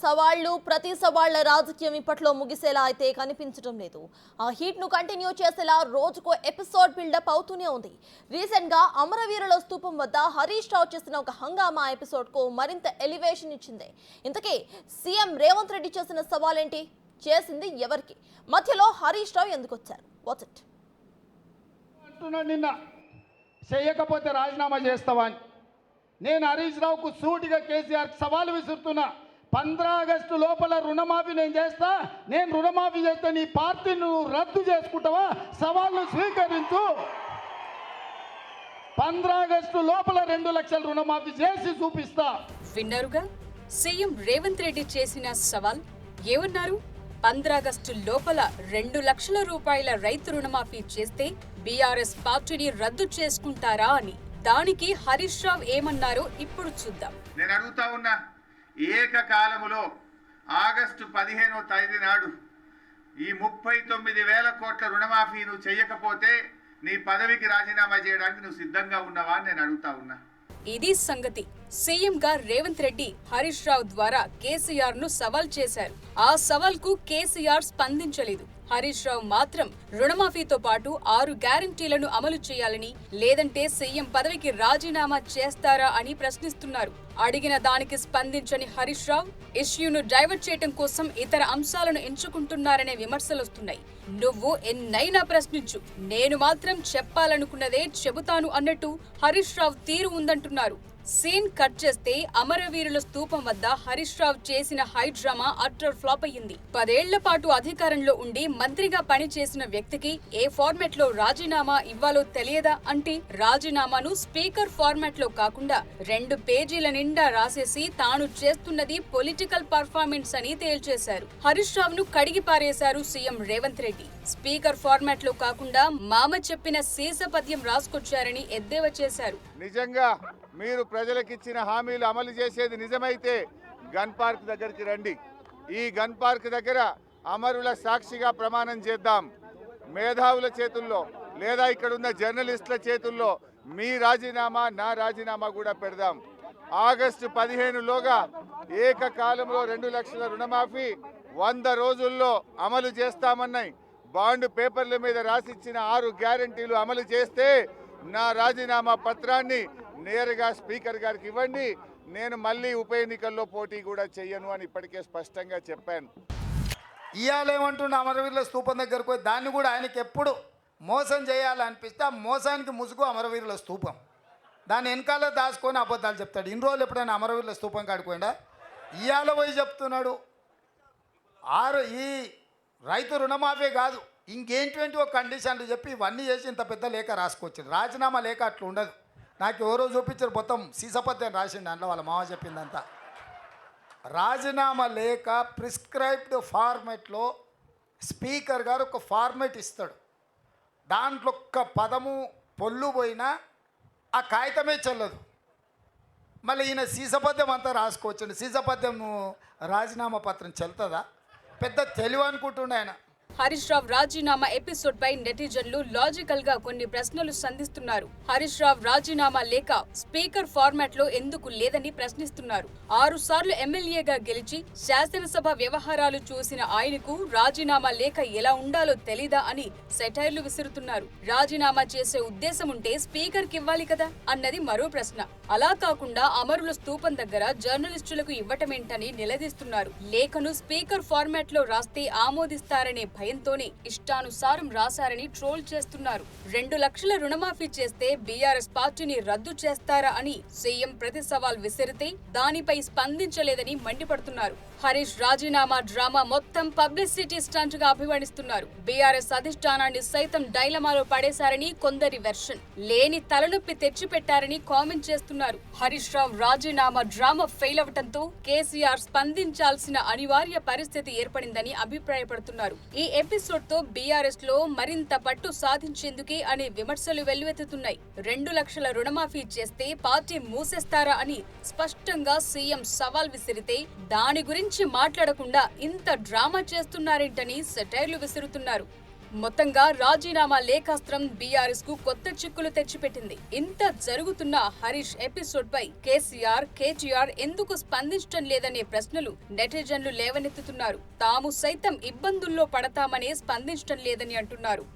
సవాళ్లు ప్రతి సవాళ్ల రాజకీయం ఇప్పట్లో ముగిసేలా అయితే కనిపించడం లేదు. ఆ హీట్ ను కంటిన్యూ చేసేలా రోజుకో ఎపిసోడ్ బిల్డప్ అవుతూనే ఉంది. రీసెంట్ గా అమరవీరుల స్తూపం వద్ద హరీష్ రావు చేసిన ఒక హంగామా ఎపిసోడ్ కు మరింత ఎలివేషన్ ఇచ్చింది. ఇంతకీ సీఎం రేవంత్ రెడ్డి చేసిన సవాలేంటి? చేసింది ఎవరికి? మధ్యలో హరీష్ రావు ఎందుకు వచ్చారు? What's it? నిన్న చేయకపోతే రాజీనామా చేస్తావా అని నేను హరీష్ రావుకు సూటిగా కేసీఆర్ సవాలు విసురుతున్నా. 15 ఆగస్టు లోపల రుణమాఫీ నేను చేస్తా, నేను రుణమాఫీ చేస్తే నీ పార్టీ నువ్వు రద్దు చేసుకుంటావా? సవాళ్ళు స్వీకరించు. 15 ఆగస్టు లోపల 2 లక్షల రుణమాఫీ చేసి చూపిస్తా. విన్నారుగా సీఎం రేవంత్ రెడ్డి చేసిన సవాల్. ఏమన్నారు? 15 ఆగస్టు లోపల 2 లక్షల రూపాయల రైతు రుణమాఫీ చేస్తే బీఆర్ఎస్ పార్టీని రద్దు చేసుకుంటారా అని. దానికి హరీష్ రావు ఏమన్నారో ఇప్పుడు చూద్దాం. నేను అడుగుతా ఉన్నా, ఏకకాలములో ఆగస్టు 15వ తేదీ నాడు ఈ 39,000 కోట్ల రుణమాఫీ నువ్వు చేయకపోతే నీ పదవికి రాజీనామా చేయడానికి నువ్వు సిద్ధంగా ఉన్నావా అని నేను అడుగుతా ఉన్నా. ఇది సంగతి. సీఎం గా రేవంత్ రెడ్డి హరీష్ రావు ద్వారా కేసీఆర్ ను సవాల్ చేశారు. ఆ సవాల్ కు కేసీఆర్ స్పందించలేదు. హరీష్ రావు మాత్రం రుణమాఫీతో పాటు 6 గ్యారంటీలను అమలు చేయాలని, లేదంటే సీఎం పదవికి రాజీనామా చేస్తారా అని ప్రశ్నిస్తున్నారు. అడిగిన దానికి స్పందించని హరీష్ రావు ఇష్యూను డైవర్ట్ చేయడం కోసం ఇతర అంశాలను ఎంచుకుంటున్నారనే విమర్శలొస్తున్నాయి. నువ్వు ఎన్నైనా ప్రశ్నించు, నేను మాత్రం చెప్పాలనుకున్నదే చెబుతాను అన్నట్టు హరీష్ రావు తీరు ఉందంటున్నారు. సీన్ కట్ చేస్తే అమరవీరుల స్తూపం వద్ద హరీష్ రావు చేసిన హై డ్రామా అట్టర్ ఫ్లాప్ అయ్యింది. 10 ఏళ్ల పాటు అధికారంలో ఉండి మంత్రిగా పనిచేసిన వ్యక్తికి ఏ ఫార్మాట్ లో రాజీనామా ఇవ్వాలో తెలియదా అంటే రాజీనామాను స్పీకర్ ఫార్మాట్ లో కాకుండా 2 పేజీల నిండా రాసేసి తాను చేస్తున్నది పొలిటికల్ పర్ఫార్మెన్స్ అని తేల్చేశారు. హరీష్ రావును కడిగి పారేశారు CM Revanth Reddy. Speaker format లో కాకుండా మామ చెప్పిన శీర్షపద్యం రాసుకొచ్చారని ఎద్దేవా చేశారు. నిజంగా మీరు ప్రజలకిచ్చిన హామీలు అమలు చేసేది నిజమైతే గన్ పార్క్ దగ్గరికి రండి. ఈ గన్ పార్క్ దగ్గర అమరుల సాక్షిగా ప్రమాణం చేద్దాం. మేధావుల చేతుల్లో లేదా ఇక్కడ ఉన్న జర్నలిస్టుల చేతుల్లో మీ రాజీనామా, నా రాజీనామా కూడా పెడదాం. ఆగస్టు 15లోగా ఏకకాలంలో 2 లక్షల రుణమాఫీ 100 రోజుల్లో అమలు చేస్తామన్నాయి. బాండ్ పేపర్ల మీద రాసిచ్చిన 6 గ్యారంటీలు అమలు చేస్తే నా రాజీనామా పత్రాన్ని నేరుగా స్పీకర్ గారికి ఇవ్వండి. నేను మళ్ళీ ఉప ఎన్నికల్లో పోటీ కూడా చెయ్యను అని ఇప్పటికే స్పష్టంగా చెప్పాను. ఇవాళ ఏమంటున్నా, అమరవీరుల స్తూపం దగ్గరకు పోయి దాన్ని కూడా ఆయనకి ఎప్పుడు మోసం చేయాలనిపిస్తే ఆ మోసానికి ముసుగు అమరవీరుల స్తూపం. దాన్ని వెనకాల దాచుకొని అబద్ధాలు చెప్తాడు. ఇన్ని రోజులు ఎప్పుడైనా అమరవీరుల స్తూపం కాడిపోయిందా? ఇవాళ పోయి చెప్తున్నాడు ఈ రైతు రుణమాఫీ కాదు ఇంకేంటి ఒక కండిషన్లు చెప్పి ఇవన్నీ చేసి ఇంత పెద్ద లేఖ రాసుకొచ్చారు. రాజీనామా లేఖ అట్లా ఉండదు. నాకు ఎవరో చూపించారు, మొత్తం సీసపత్యం రాసిండు దాంట్లో, వాళ్ళ మామ చెప్పిందంతా. రాజీనామా లేఖ ప్రిస్క్రైబ్డ్ ఫార్మెట్లో స్పీకర్ గారు ఒక ఫార్మెట్ ఇస్తాడు. దాంట్లో ఒక్క పదము పొల్లు పోయినా ఆ కాగితమే చెల్లదు. మళ్ళీ ఈయన సీసపద్యం అంతా రాసుకోవచ్చండి. సీసపద్యం రాజీనామా పత్రం చెల్తుందా? పెద్ద తెలివి అనుకుంటుండే ఆయన. హరీష్ రావు రాజీనామా ఎపిసోడ్ పై నెటిజన్లు లాజికల్ గా కొన్ని ప్రశ్నలు సంధిస్తున్నారు. హరీష్ రావు రాజీనామా లేఖ స్పీకర్ ఫార్మాట్ లో ఎందుకు లేదని ప్రశ్నిస్తున్నారు. 6 సార్లు ఎమ్మెల్యేగా గెలిచి శాసనసభ వ్యవహారాలు చూసిన ఆయనకు రాజీనామా లేఖ ఎలా ఉండాలో తెలీదా అని సెటైర్లు విసురుతున్నారు. రాజీనామా చేసే ఉద్దేశం ఉంటే స్పీకర్ కి ఇవ్వాలి కదా అన్నది మరో ప్రశ్న. అలా కాకుండా అమరుల స్తూపం దగ్గర జర్నలిస్టులకు ఇవ్వటమేంటని నిలదీస్తున్నారు. లేఖను స్పీకర్ ఫార్మాట్ లో రాస్తే ఆమోదిస్తారనే భయంతోనే ఇష్టానుసారం రాశారని ట్రోల్ చేస్తున్నారు. 2 లక్షల రుణమాఫీ చేస్తే బీఆర్ఎస్ పార్టీని రద్దు చేస్తారా అని సీఎం ప్రతి సవాల్ విసిరితే దానిపై స్పందించలేదని మండిపడుతున్నారు. హరీష్ రాజీనామా డ్రామా మొత్తం పబ్లిసిటీ స్టంట్ గా అభివర్ణిస్తున్నారు. బీఆర్ఎస్ అధిష్టానాన్ని సైతం డైలమాలో పడేశారని కొందరి వెర్షన్. లేని తలనొప్పి తెచ్చిపెట్టారని కామెంట్ చేస్తున్నారు. హరీష్ రావు రాజీనామా డ్రామా ఫెయిల్ అవటంతో కేసీఆర్ స్పందించాల్సిన అనివార్య పరిస్థితి ఏర్పడిందని అభిప్రాయపడుతున్నారు. ఈ ఎపిసోడ్ తో బీఆర్ఎస్ లో మరింత పట్టు సాధించేందుకే అనే విమర్శలు వెల్లువెత్తుతున్నాయి. 2 లక్షల రుణమాఫీ చేస్తే పార్టీ మూసేస్తారా అని స్పష్టంగా సీఎం సవాల్ విసిరితే దాని గురించి మాట్లాడకుండా ఇంత డ్రామా చేస్తున్నారేంటని సెటైర్లు విసురుతున్నారు. మొత్తంగా రాజీనామా లేఖాస్త్రం బీఆర్ఎస్ కు కొత్త చిక్కులు తెచ్చిపెట్టింది. ఇంత జరుగుతున్న హరీష్ ఎపిసోడ్ పై కేసీఆర్, కేటీఆర్ ఎందుకు స్పందించడం లేదనే ప్రశ్నలు నెటిజన్లు లేవనెత్తుతున్నారు. తాము సైతం ఇబ్బందుల్లో పడతామనే స్పందించడం లేదని అంటున్నారు.